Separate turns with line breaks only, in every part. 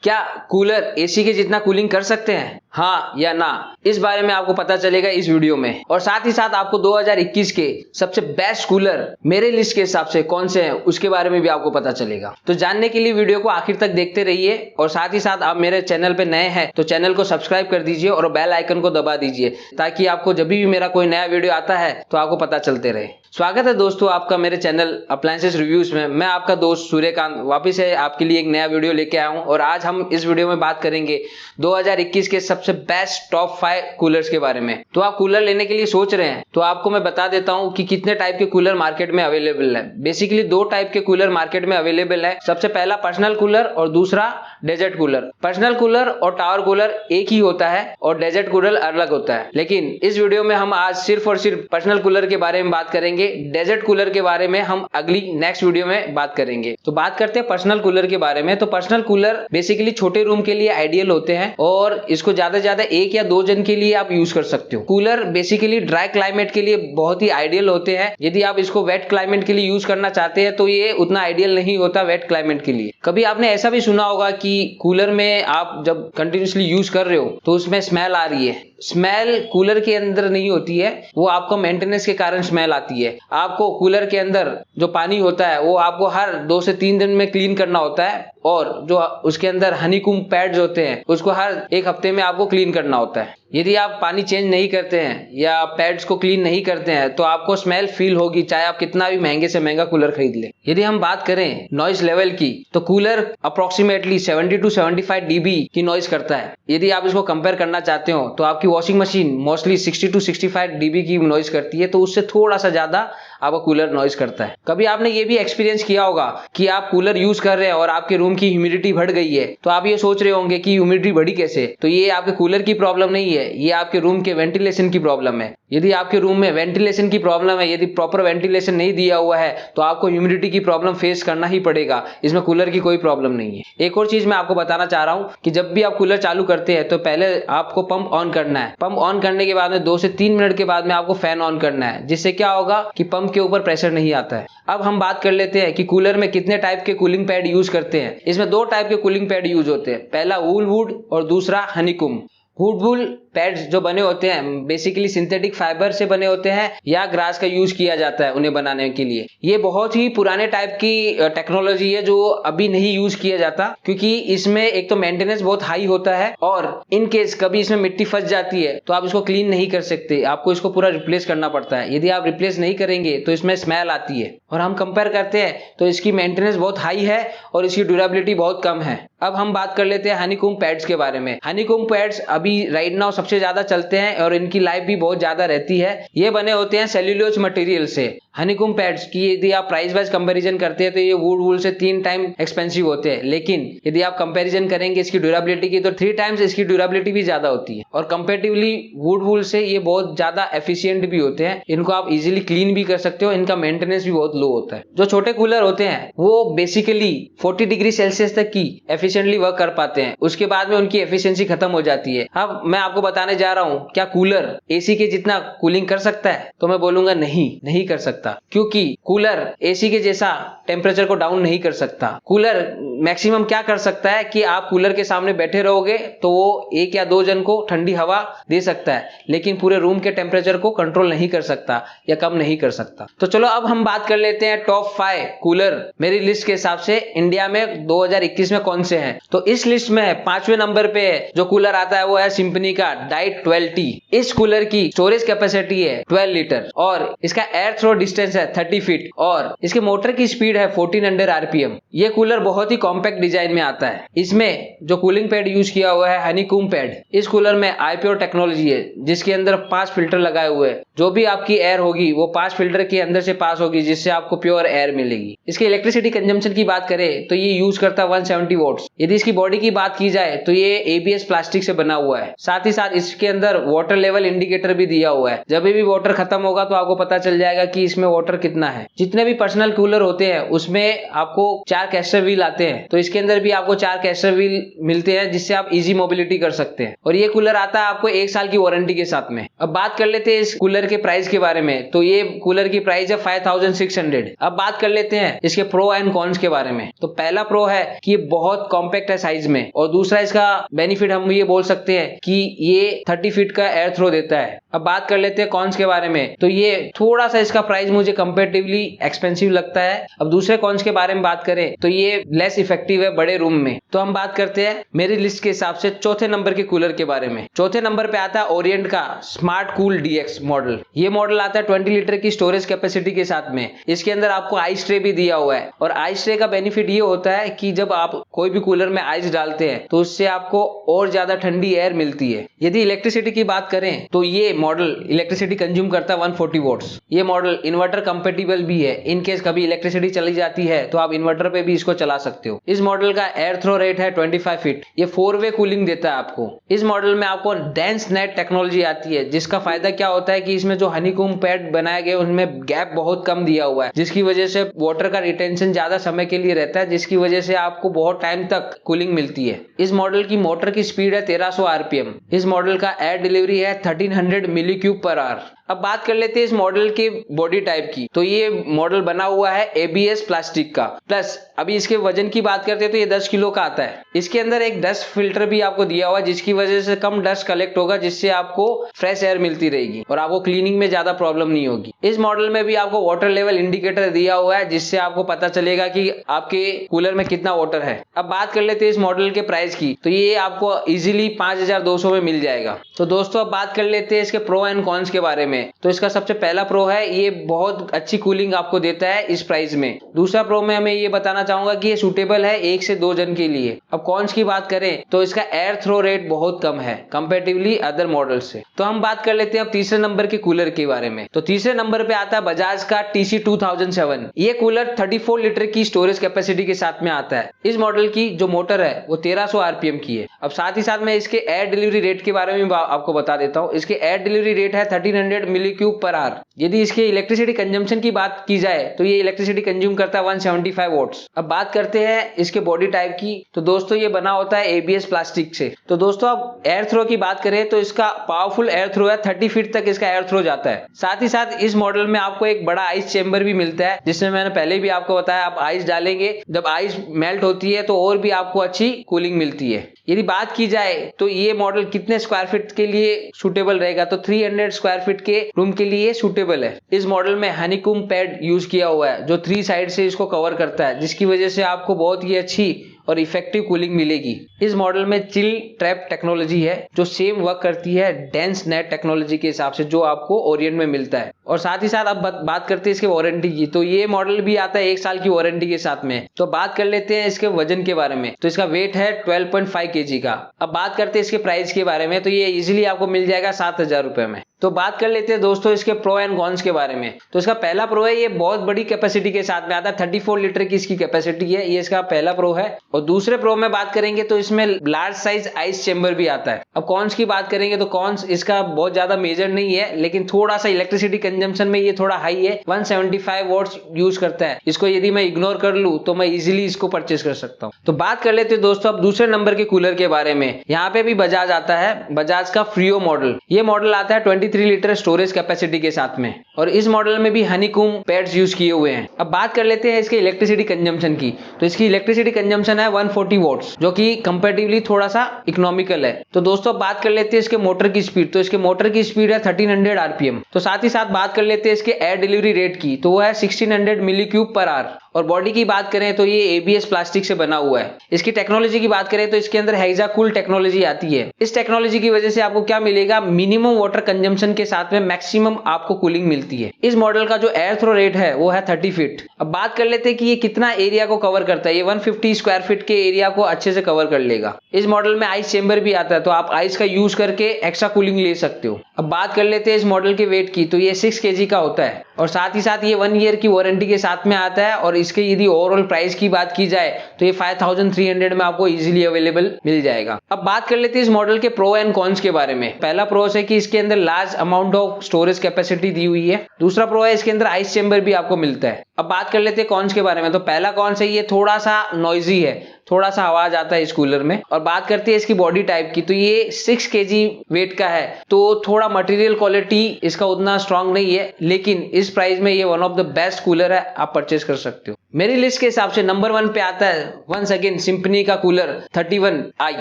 क्या cooler AC के जितना कूलिंग कर सकते हैं, हाँ या ना, इस बारे में आपको पता चलेगा इस वीडियो में। और साथ ही साथ आपको 2021 के सबसे बेस्ट कूलर मेरे लिस्ट के हिसाब से कौन से हैं उसके बारे में भी आपको पता चलेगा। तो जानने के लिए वीडियो को आखिर तक देखते रहिए। और साथ ही साथ आप मेरे चैनल पे नए हैं तो चैनल को सब्सक्राइब कर दीजिए और बेल आइकन को दबा दीजिए, ताकि आपको जब भी मेरा कोई नया वीडियो आता है तो आपको पता चलते रहे। स्वागत है दोस्तों आपका मेरे चैनल अप्लायंसेस रिव्यूज में। मैं आपका दोस्त सूर्यकांत वापिस से आपके लिए एक नया वीडियो लेके आया हूं। और आज हम इस वीडियो में बात करेंगे 2021 के सबसे बेस्ट टॉप 5 कूलर्स के बारे में। तो आप कूलर लेने के लिए सोच रहे हैं तो आपको मैं बता देता हूं कि कितने टाइप के कूलर मार्केट में अवेलेबल है। बेसिकली 2 टाइप के कूलर मार्केट में अवेलेबल है। सबसे पहला पर्सनल कूलर और दूसरा डेजर्ट कूलर। पर्सनल कूलर और टावर कूलर एक ही होता है और डेजर्ट कूलर अलग होता है। लेकिन इस वीडियो में हम आज सिर्फ और सिर्फ पर्सनल कूलर के बारे में बात करेंगे। डेजर्ट कूलर के बारे में हम अगली नेक्स्ट वीडियो में बात करेंगे। तो बात करते हैं पर्सनल कूलर के बारे में। तो पर्सनल कूलर बेसिकली छोटे रूम के लिए आइडियल होते हैं और इसको ज्यादा से ज्यादा 1 या 2 जन के लिए आप यूज कर सकते हो। कूलर बेसिकली ड्राई क्लाइमेट के लिए बहुत ही आइडियल होते हैं। यदि आप इसको वेट क्लाइमेट के लिए यूज करना चाहते हैं तो ये उतना आइडियल नहीं होता वेट क्लाइमेट के लिए। कभी आपने ऐसा भी सुना होगा कि कूलर में आप जब कंटिन्यूसली यूज कर रहे हो तो उसमें स्मेल आ रही है। स्मेल कूलर के अंदर नहीं होती है, वो आपको मेंटेनेंस के कारण स्मेल आती है। आपको कूलर के अंदर जो पानी होता है वो आपको हर 2 से 3 दिन में क्लीन करना होता है। और जो उसके अंदर हनीकॉम्ब पैड्स होते हैं उसको हर 1 हफ्ते में आपको क्लीन करना होता है। यदि आप पानी चेंज नहीं करते हैं या पैड्स को क्लीन नहीं करते हैं तो आपको स्मेल फील होगी, चाहे आप कितना भी महंगे से महंगा कूलर खरीद लें। यदि हम बात करें नॉइज लेवल की तो कूलर अप्रोक्सीमेटली 70 to 75 dB की नॉइज करता है। यदि आप इसको कंपेयर करना चाहते हो तो आपकी washing machine mostly 60 to 65 dB की नॉइज करती है, तो उससे थोड़ा सा ज्यादा आपका कूलर नॉइज करता है। कभी आपने ये भी एक्सपीरियंस किया होगा कि आप कूलर यूज कर रहे हैं और आपके रूम की ह्यूमिडिटी बढ़ गई है, तो आप ये सोच रहे होंगे कि ह्यूमिडिटी बढ़ी कैसे। तो ये आपके कूलर की प्रॉब्लम नहीं है, ये आपके रूम के वेंटिलेशन की प्रॉब्लम है। यदि आपके रूम में वेंटिलेशन की प्रॉब्लम है, यदि प्रॉपर वेंटिलेशन नहीं दिया हुआ है तो आपको ह्यूमिडिटी की प्रॉब्लम फेस करना ही पड़ेगा। इसमें कूलर की कोई प्रॉब्लम नहीं है। एक और चीज मैं आपको बताना चाह रहा हूं कि जब भी आप कूलर चालू करते हैं तो पहले आपको पंप ऑन करना है। पंप ऑन करने के बाद में 2 से 3 मिनट के बाद में आपको फैन ऑन करना है, जिससे क्या होगा कि पंप के ऊपर प्रेशर नहीं आता है। अब हम बात कर लेते हैं कि कूलर में कितने टाइप के कूलिंग पैड यूज करते हैं। इसमें 2 टाइप के कूलिंग पैड यूज होते हैं, पहला वूल वुड और दूसरा हनीकॉम्ब। वुड पैड्स जो बने होते हैं बेसिकली सिंथेटिक फाइबर से बने होते हैं या ग्रास का यूज किया जाता है उन्हें बनाने के लिए। ये बहुत ही पुराने टाइप की टेक्नोलॉजी है जो अभी नहीं यूज किया जाता, क्योंकि इसमें एक तो मेंटेनेंस बहुत हाई होता है और इन केस कभी इसमें मिट्टी फंस जाती है तो आप इसको क्लीन नहीं कर सकते, आपको इसको पूरा रिप्लेस करना पड़ता है। यदि आप रिप्लेस नहीं करेंगे तो इसमें स्मेल आती है। और हम कंपेयर करते हैं तो इसकी मेंटेनेंस बहुत हाई है और इसकी ड्यूरेबिलिटी बहुत कम है। अब हम बात कर लेते हैं हनीकॉम्ब पैड्स के बारे में। हनीकॉम्ब पैड्स अभी राइट नाउ सबसे ज्यादा चलते हैं और इनकी लाइफ भी बहुत ज्यादा रहती है। ये बने होते हैं सेल्यूलोज मटेरियल से। हनीकॉम्ब पैड्स की यदि आप प्राइस वाइज कंपैरिजन करते हैं तो ये वुड वूल से 3 टाइम एक्सपेंसिव होते हैं, लेकिन यदि आप कंपैरिजन करेंगे इसकी ड्यूरेबिलिटी की तो 3 टाइम्स इसकी ड्यूरेबिलिटी भी ज्यादा होती है। और कंपेरेटिवली वुड वूल से ये बहुत ज्यादा एफिशिएंट भी होते हैं। इनको आप इजीली क्लीन भी कर सकते हो, इनका मेंटेनेंस भी बहुत लो होता है। जो छोटे कूलर होते हैं वो बेसिकली 40 डिग्री सेल्सियस तक की एफिशिएंटली वर्क कर पाते हैं, उसके बाद में उनकी एफिशिएंसी खत्म हो जाती है। अब मैं आपको बताने जा रहा हूं क्या कूलर एसी के जितना कूलिंग कर सकता है, तो मैं बोलूंगा नहीं कर सकता, क्योंकि कूलर एसी के जैसा टेम्परेचर को डाउन नहीं कर सकता। कूलर मैक्सिमम क्या कर सकता है कि आप कूलर के सामने बैठे रहोगे तो वो 1 या 2 जन को ठंडी हवा दे सकता है, लेकिन पूरे रूम के टेम्परेचर को कंट्रोल नहीं कर सकता या कम नहीं कर सकता। तो चलो अब हम बात कर लेते हैं टॉप 5 कूलर मेरी लिस्ट के हिसाब से इंडिया में 2021 में कौन से हैं। तो इस लिस्ट में 5वें नंबर पे जो कूलर आता है वो है सिम्फनी का डाइट 12T। इस कूलर की स्टोरेज कैपेसिटी है 12 लीटर और इसका एयर थ्रो डिस्टेंस है 30 फीट और इसके मोटर की स्पीड है 1400 RPM। ये कूलर बहुत ही कॉम्पैक्ट डिजाइन में आता है। इसमें जो कूलिंग पैड यूज किया हुआ है हनीकॉम्ब पैड। इस कूलर में iPure टेक्नोलॉजी है जिसके अंदर 5 फिल्टर लगाए हुए हैं। जो भी आपकी एयर होगी वो 5 फिल्टर के अंदर से पास होगी, जिससे आपको प्योर एयर मिलेगी। इसके इलेक्ट्रिसिटी कंजम्पशन की बात करें तो ये यूज करता है 170 वॉट्स। यदि इसकी बॉडी की बात की जाए तो ये ABS प्लास्टिक से बना हुआ हुआ है। साथ ही साथ इसके अंदर वाटर लेवल इंडिकेटर भी दिया हुआ है। जब भी वाटर खत्म होगा तो आपको पता चल जाएगा कि इसमें वाटर कितना है। जितने भी पर्सनल कूलर होते हैं उसमें आपको 4 कैस्टर व्हील आते हैं, तो इसके अंदर भी आपको 4 कैस्टर व्हील मिलते हैं जिससे आप इजी मोबिलिटी कर सकते हैं। और ये कूलर आता है आपको 1 साल की वारंटी के साथ में। अब बात कर लेते हैं इस कूलर के प्राइस के बारे में। तो ये कूलर की प्राइस है 5600। अब बात कर लेते हैं इसके प्रो एंड कॉन्स के बारे में। तो पहला प्रो है कि ये बहुत कॉम्पैक्ट है साइज में, और दूसरा इसका बेनिफिट हम ये बोल सकते हैं कि ये 30 फीट का एयर थ्रो देता है। अब बात कर लेते हैं कॉन्स के बारे में। तो ये थोड़ा सा इसका प्राइस मुझे कंपैरेटिवली एक्सपेंसिव लगता है। अब दूसरे कॉन्स के बारे में बात करें तो ये लेस इफेक्टिव है बड़े रूम में। तो हम बात करते हैं मेरी लिस्ट के हिसाब से चौथे नंबर के कूलर के बारे में। चौथे नंबर पे आता है ओरिएंट का स्मार्ट कूल डीएक्स मॉडल। ये मॉडल आता है 20 लीटर की स्टोरेज कैपेसिटी के साथ में। इसके अंदर आपको आइस ट्रे भी दिया हुआ है, और आइस ट्रे का बेनिफिट ये होता है कि जब आप कोई भी कूलर में आइस डालते हैं तो उससे आपको और ज्यादा ठंडी एयर मिलती है। यदि इलेक्ट्रिसिटी की बात करें तो ये मॉडल इलेक्ट्रिसिटी कंज्यूम करता है 140 वोल्ट्स। ये मॉडल इन्वर्टर कंपेटिबल भी है। इन केस कभी इलेक्ट्रिसिटी चली जाती है तो आप इन्वर्टर पे भी इसको चला सकते हो। इस मॉडल का एयर थ्रो रेट है 25 फीट। ये 4-वे कूलिंग देता है आपको। इस मॉडल में आपको डेंस नेट टेक्नोलॉजी आती है, जिसका फायदा क्या होता है कि इसमें जो हनीकॉम्ब पैड बनाए गए उनमें गैप बहुत कम दिया हुआ है, जिसकी वजह से वाटर का रिटेंशन ज्यादा समय के लिए रहता है, जिसकी वजह से आपको बहुत टाइम तक कूलिंग मिलती है। इस मॉडल की मोटर की स्पीड है 1300 आरपीएम। इस मॉडल का एयर डिलीवरी है 1300 मिली क्यूब पर आवर। अब बात कर लेते हैं इस मॉडल के बॉडी टाइप की। तो ये मॉडल बना हुआ है एबीएस प्लास्टिक का। प्लस अभी इसके वजन की बात करते हैं तो ये 10 किलो का आता है। इसके अंदर एक डस्ट फिल्टर भी आपको दिया हुआ है, जिसकी वजह से कम डस्ट कलेक्ट होगा, जिससे आपको फ्रेश एयर मिलती रहेगी और आपको क्लीनिंग में ज्यादा प्रॉब्लम नहीं होगी। इस मॉडल में भी आपको वाटर लेवल इंडिकेटर दिया हुआ है, जिससे आपको पता चलेगा कि आपके कूलर में कितना वाटर है। अब बात कर लेते हैं इस मॉडल के प्राइस की। तो ये आपको इजीली 5200 में मिल जाएगा। तो दोस्तों अब बात कर लेते हैं इसके प्रो एंड कॉन्स के बारे में। तो इसका सबसे पहला प्रो है, ये बहुत अच्छी कूलिंग आपको देता है इस प्राइस में। दूसरा प्रो में मैं ये बताना चाहूंगा कि ये सूटेबल है 1 से 2 जन के लिए। अब कॉन्स की बात करें तो इसका एयर थ्रो रेट बहुत कम है कंपैरेटिवली अदर मॉडल से। तो हम बात कर लेते हैं अब तीसरे नंबर के कूलर के बारे में। तो तीसरे नंबर पे आता है बजाज का TC 2007। ये कूलर 34 लीटर की स्टोरेज कैपेसिटी के साथ में आता है। इस मॉडल की जो मोटर है वो 1300 आरपीएम की है। अब साथ ही साथ मैं इसके एयर डिलीवरी रेट के बारे में आपको बता देता हूँ। इसके एयर डिलीवरी रेट है 1300 मिली क्यूब पर आवर। यदि इसके इलेक्ट्रिसिटी कंजम्पशन की बात की जाए तो ये इलेक्ट्रिसिटी कंज्यूम करता है 175 वोल्ट्स। अब बात करते हैं इसके बॉडी टाइप की। तो दोस्तों ये बना होता है एबीएस प्लास्टिक से। तो दोस्तों अब एयर थ्रो की बात करें तो इसका पावरफुल एयर थ्रो है, 30 फीट तक इसका एयर थ्रो जाता है। साथ ही साथ इस मॉडल में आपको एक बड़ा आइस चेंबर भी मिलता है, जिसमें मैंने पहले भी आपको बताया आप आइस डालेंगे, जब आइस मेल्ट होती है तो और भी आपको अच्छी कूलिंग मिलती है। यदि बात की जाए तो ये मॉडल कितने स्क्वायर फीट के लिए सूटेबल रहेगा, तो 300 स्क्वायर फीट के रूम के लिए सूटेबल है। इस मॉडल में हनीकॉम्ब पैड यूज किया हुआ है, जो 3 साइड से इसको कवर करता है, जिसकी वजह से आपको बहुत ही अच्छी और इफेक्टिव कूलिंग मिलेगी। इस मॉडल में चिल ट्रैप टेक्नोलॉजी है, जो सेम वर्क करती है डेंस नेट टेक्नोलॉजी के हिसाब से जो आपको ओरिएंट में मिलता है। और साथ ही साथ अब बात करते हैं इसके वारंटी की। तो ये मॉडल भी आता है 1 साल की वारंटी के साथ में। तो बात कर लेते हैं इसके वजन के बारे में। तो इसका वेट है 12.5 kg का। अब बात करते हैं इसके प्राइस के बारे में। तो ये इजीली आपको मिल जाएगा 7000 रुपए में। तो बात कर लेते हैं दोस्तों इसके प्रो एंड कॉन्स के बारे में। तो इसका पहला प्रो है, ये बहुत बड़ी कैपेसिटी के साथ में आता है, 34 लीटर की इसकी कैपेसिटी है, ये इसका पहला प्रो है। और दूसरे प्रो में बात करेंगे तो इसमें लार्ज साइज आइस चेंबर भी आता है। अब कॉन्स की बात करेंगे तो कॉन्स इसका बहुत ज्यादा मेजर नहीं है, लेकिन थोड़ा सा इलेक्ट्रिसिटी कंजम्पशन में ये थोड़ा हाई है, 175 वॉट्स यूज करता है। इसको यदि मैं इग्नोर कर लूं तो मैं इजिली इसको परचेस कर सकता हूं। तो बात कर लेते हैं दोस्तों अब दूसरे नंबर के कूलर के बारे में। यहाँ पे भी बजाज आता है, बजाज का फ्रियो मॉडल। ये मॉडल आता है 23 लीटर स्टोरेज कैपेसिटी के साथ में, और इस मॉडल में भी हनीकॉम्ब पैड्स यूज किए हुए हैं। अब बात कर लेते हैं इसके इलेक्ट्रिसिटी कंजम्पशन की। तो इसकी इलेक्ट्रिसिटी कंजम्पशन है 140 वॉट्स, जो कि कंपैरेटिवली थोड़ा सा इकोनॉमिकल है। तो दोस्तों बात कर लेते हैं इसके मोटर की स्पीड। तो इसके मोटर की स्पीड है 1300 आरपीएम। तो साथ ही साथ बात कर लेते हैं इसके एयर डिलीवरी रेट की। तो वो है 1600 मिली क्यूब पर आवर। और बॉडी की बात करें तो ये एबीएस प्लास्टिक से बना हुआ है। इसकी टेक्नोलॉजी की बात करें तो इसके अंदर हेक्साकूल टेक्नोलॉजी आती है। इस टेक्नोलॉजी की वजह से आपको क्या मिलेगा, मिनिमम वाटर कंजम्पशन के साथ में मैक्सिमम आपको कूलिंग मिलती मिलती है। इस मॉडल का जो एयर थ्रो रेट है वो है 30 फीट। अब बात कर लेते हैं कि ये कितना एरिया को कवर करता है। ये 150 स्क्वायर फीट के एरिया को अच्छे से कवर कर लेगा। इस मॉडल में आइस चेंबर भी आता है, तो आप आइस का यूज करके एक्स्ट्रा कूलिंग ले सकते हो। अब बात कर लेते हैं इस मॉडल के वेट की, तो ये 6 kg का होता है और साथ ही साथ ये 1 ईयर की वारंटी के साथ में आता है। और इसके यदि ओवरऑल प्राइस की बात की जाए तो ये 5300 में आपको इजीली अवेलेबल मिल जाएगा। अब बात कर लेते हैं इस मॉडल के प्रो एंड कॉन्स के बारे में। पहला प्रो है कि इसके अंदर large amount of storage capacity दी हुई है। दूसरा प्रो है इसके अंदर आइस चेंबर भी आपको मिलता है। अब बात कर लेते हैं कॉन्स के बारे में। तो पहला कॉन्स है ये थोड़ा सा नॉइजी है, थोड़ा सा आवाज आता है इस कूलर में। और बात करते हैं इसकी बॉडी टाइप की, तो ये 6 kg वेट का है, तो थोड़ा मटेरियल क्वालिटी इसका उतना स्ट्रांग नहीं है, लेकिन इस प्राइस में ये one of the best cooler है, आप परचेज कर सकते हो। मेरी लिस्ट के हिसाब से नंबर 1 पे आता है वंस अगेन सिंफनी का कूलर 31i।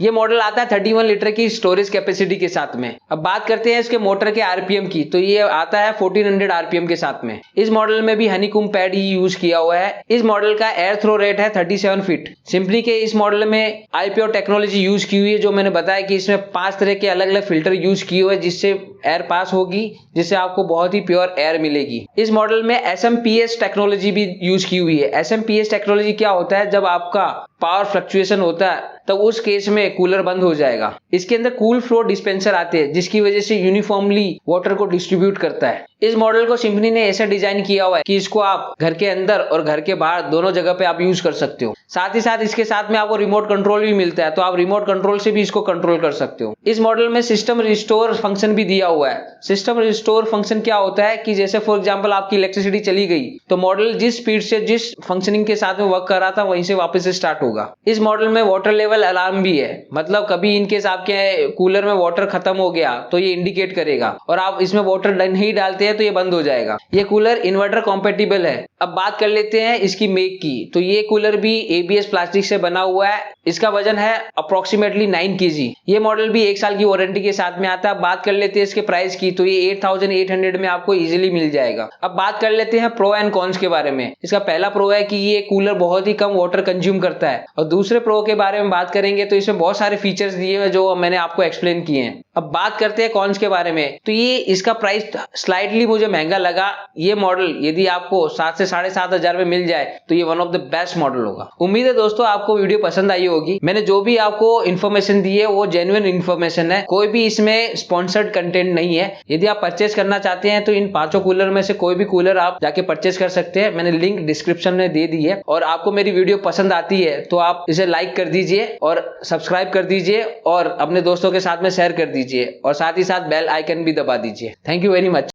ये मॉडल आता है 31 लीटर की स्टोरेज कैपेसिटी के साथ में। अब बात करते हैं इसके मोटर के आरपीएम की, तो ये आता है 1400 आरपीएम के साथ में। इस मॉडल में भी हनीकॉम्ब पैड ही यूज किया हुआ है। इस मॉडल का एयर थ्रो रेट है 37 फीट। सिंपली के इस मॉडल में आईपीओ टेक्नोलॉजी यूज की हुई है, जो मैंने बताया कि इसमें 5 तरह के अलग अलग फिल्टर यूज किए हुए हैं, जिससे एयर पास होगी, जिससे आपको बहुत ही प्योर एयर मिलेगी। इस मॉडल में एसएमपीएस टेक्नोलॉजी भी यूज की हुई है। एसएमपीएस टेक्नोलॉजी क्या होता है, जब आपका पावर फ्लक्चुएशन होता है तब उस केस में कूलर बंद हो जाएगा। इसके अंदर कूल फ्लो डिस्पेंसर आते हैं, जिसकी वजह से यूनिफॉर्मली वाटर को डिस्ट्रीब्यूट करता है। इस मॉडल को सिंफनी ने ऐसा डिजाइन किया हुआ है कि इसको आप घर के अंदर और घर के बाहर दोनों जगह पे आप यूज कर सकते हो। साथ ही साथ इसके साथ में आपको रिमोट कंट्रोल भी मिलता है, तो आप रिमोट कंट्रोल से भी इसको कंट्रोल कर सकते हो। इस मॉडल में सिस्टम रिस्टोर फंक्शन भी दिया हुआ है। सिस्टम रिस्टोर फंक्शन क्या होता है कि जैसे फॉर एग्जांपल आपकी इलेक्ट्रिसिटी चली गई, तो मॉडल जिस स्पीड से जिस फंक्शनिंग के साथ में वर्क कर रहा था वहीं से वापस से स्टार्ट होगा। इस मॉडल में वाटर लेवल अलार्म भी है, मतलब कभी इनकेस आपके कूलर में वाटर खत्म हो गया तो ये इंडिकेट करेगा, और आप इसमें वाटर नहीं डालते हैं तो ये बंद हो जाएगा। ये कूलर इन्वर्टर कॉम्पेटिबल है। अब बात कर लेते हैं इसकी मेक की, तो ये कूलर भी एबीएस प्लास्टिक से बना हुआ है। इसका वजन है अप्रोक्सीमेटली 9 kg। ये मॉडल भी 1 साल की वारंटी के साथ में आता है। बात कर लेते हैं इसके प्राइस की, तो ये 8800 में आपको इजीली मिल जाएगा। अब बात कर लेते हैं प्रो एंड कॉन्स के बारे में। इसका पहला प्रो है कि ये कूलर बहुत ही कम वाटर कंज्यूम करता है, और दूसरे प्रो के बारे में बात करेंगे तो इसमें बहुत सारे फीचर्स दिए हैं जो मैंने आपको एक्सप्लेन किए हैं। अब बात करते हैं कॉन्स के बारे में, तो ये इसका प्राइस स्लाइटली मुझे महंगा लगा। ये मॉडल यदि आपको 7 से 7,500 में मिल जाए तो ये one of the best model होगा। उम्मीद है दोस्तों आपको वीडियो पसंद आई होगी। मैंने जो भी आपको इन्फॉर्मेशन दी है वो जेन्युइन इन्फॉर्मेशन है, कोई भी इसमें स्पॉन्सर्ड कंटेंट नहीं है। यदि आप परचेस करना चाहते हैं तो इन 5 कूलर में से कोई भी कूलर आप जाके परचेस कर सकते हैं। मैंने लिंक डिस्क्रिप्शन में दे दी है। और आपको मेरी वीडियो पसंद आती है तो आप इसे लाइक कर दीजिए और सब्सक्राइब कर दीजिए और अपने दोस्तों के साथ में शेयर कर दीजिए, और साथ ही साथ बेल आइकन भी दबा दीजिए। Thank you very much.